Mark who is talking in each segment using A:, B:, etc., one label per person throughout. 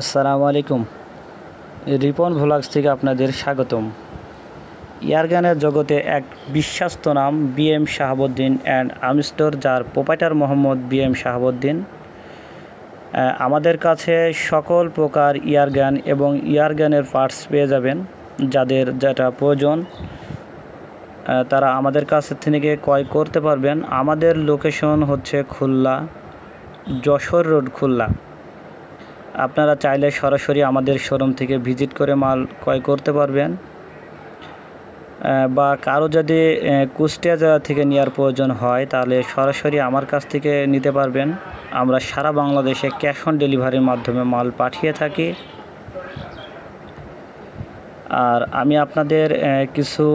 A: আসসালামু আলাইকুম। রিপন ভ্লগস থেকে আপনাদের স্বাগতম। এয়ারগানের জগতে এক বিশ্বস্ত নাম বিএম শাহাবুদ্দিন অ্যান্ড আর্মস্টোর, যার প্রোপাইটার মোহাম্মদ বিএম শাহাবুদ্দিন। আমাদের কাছে সকল প্রকার এয়ারগান এবং এয়ারগানের পার্টস পেয়ে যাবেন। যাদের যেটা প্রয়োজন তারা আমাদের কাছ থেকে ক্রয় করতে পারবেন। আমাদের লোকেশন হচ্ছে খুলনা, যশোর রোড, খুলনা। আপনারা চাইলে সরাসরি আমাদের শোরুম থেকে ভিজিট করে মাল ক্রয় করতে পারবেন, বা কারো যদি কুষ্টিয়া জেলা থেকে নেওয়ার প্রয়োজন হয় তাহলে সরাসরি আমার কাছ থেকে নিতে পারবেন। আমরা সারা বাংলাদেশে ক্যাশ অন ডেলিভারির মাধ্যমে মাল পাঠিয়ে থাকি। আর আমি আপনাদের কিছু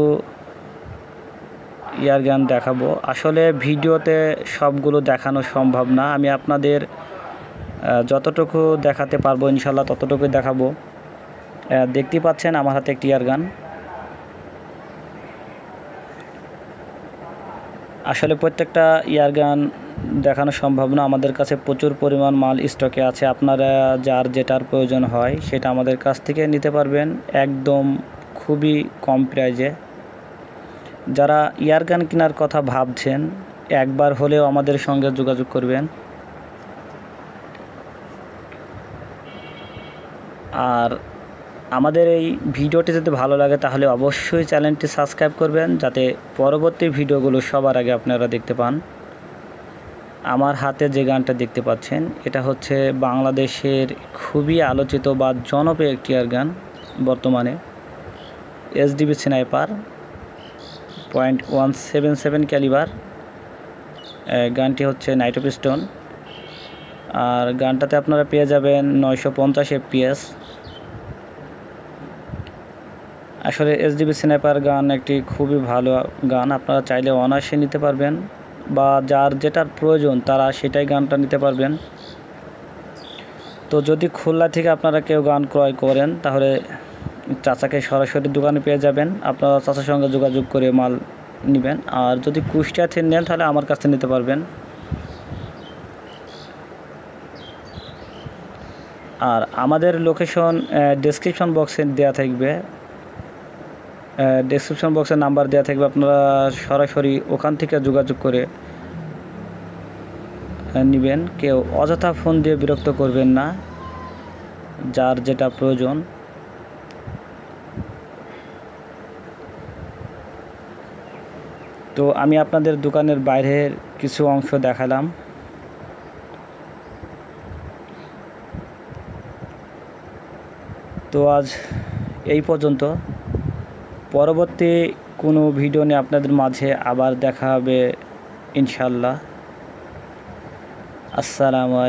A: এয়ারগান দেখাবো। আসলে ভিডিওতে সবগুলো দেখানো সম্ভব না, আমি আপনাদের যতটুকু দেখাতে পারবো ইনশাল্লাহ ততটুকুই দেখাবো। দেখতেই পাচ্ছেন আমার হাতে একটি এয়ারগান। আসলে প্রত্যেকটা এয়ারগান দেখানো সম্ভব না, আমাদের কাছে প্রচুর পরিমাণ মাল স্টকে আছে। আপনারা যার যেটার প্রয়োজন হয় সেটা আমাদের কাছ থেকে নিতে পারবেন একদম খুবই কম প্রাইজে। যারা এয়ারগান কেনার কথা ভাবছেন একবার হলেও আমাদের সঙ্গে যোগাযোগ করবেন। আর আমাদের এই ভিডিওটি যদি ভালো লাগে তাহলে অবশ্যই চ্যানেলটি সাবস্ক্রাইব করবেন, যাতে পরবর্তী ভিডিওগুলো সবার আগে আপনারা দেখতে পান। আমার হাতে যে গানটা দেখতে পাচ্ছেন এটা হচ্ছে বাংলাদেশের খুবই আলোচিত বা জনপ্রিয় একটি এয়ারগান বর্তমানে, এসডিবি স্নাইপার .177 ক্যালিবার। গানটি হচ্ছে নাইট্রো পিস্টন। আর গানটাতে আপনারা পেয়ে যাবেন 950 FPS। আসলে এসডিবি স্নাইপার গান একটি খুবই ভালো গান, আপনারা চাইলে অনায়াসে নিতে পারবেন, বা যার যেটার প্রয়োজন তারা সেটাই গানটা নিতে পারবেন। তো যদি খুলনা থেকে আপনারা কেউ গান ক্রয় করেন তাহলে চাচাকে সরাসরি দোকানে পেয়ে যাবেন, আপনারা চাচার সঙ্গে যোগাযোগ করে মাল নেবেন। আর যদি কুষ্টিয়া থেকে নেন তাহলে আমার কাছ থেকে নিতে পারবেন। আর আমাদের লোকেশন ডেসক্রিপশন বক্সে দেওয়া থাকবে, ডেসক্রিপশন বক্সে নাম্বার দেওয়া থাকবে, আপনারা সরাসরি ওখান থেকে যোগাযোগ করে নেবেন। কেউ অযথা ফোন দিয়ে বিরক্ত করবেন না, যার যেটা প্রয়োজন। তো আমি আপনাদের দোকানের বাইরের কিছু অংশ দেখালাম। তো আজ এই পর্যন্ত, পরবর্তী কোনো ভিডিও নিয়ে আপনাদের মাঝে আবার দেখা হবে ইনশাল্লাহ। আসসালামু আলাইকুম।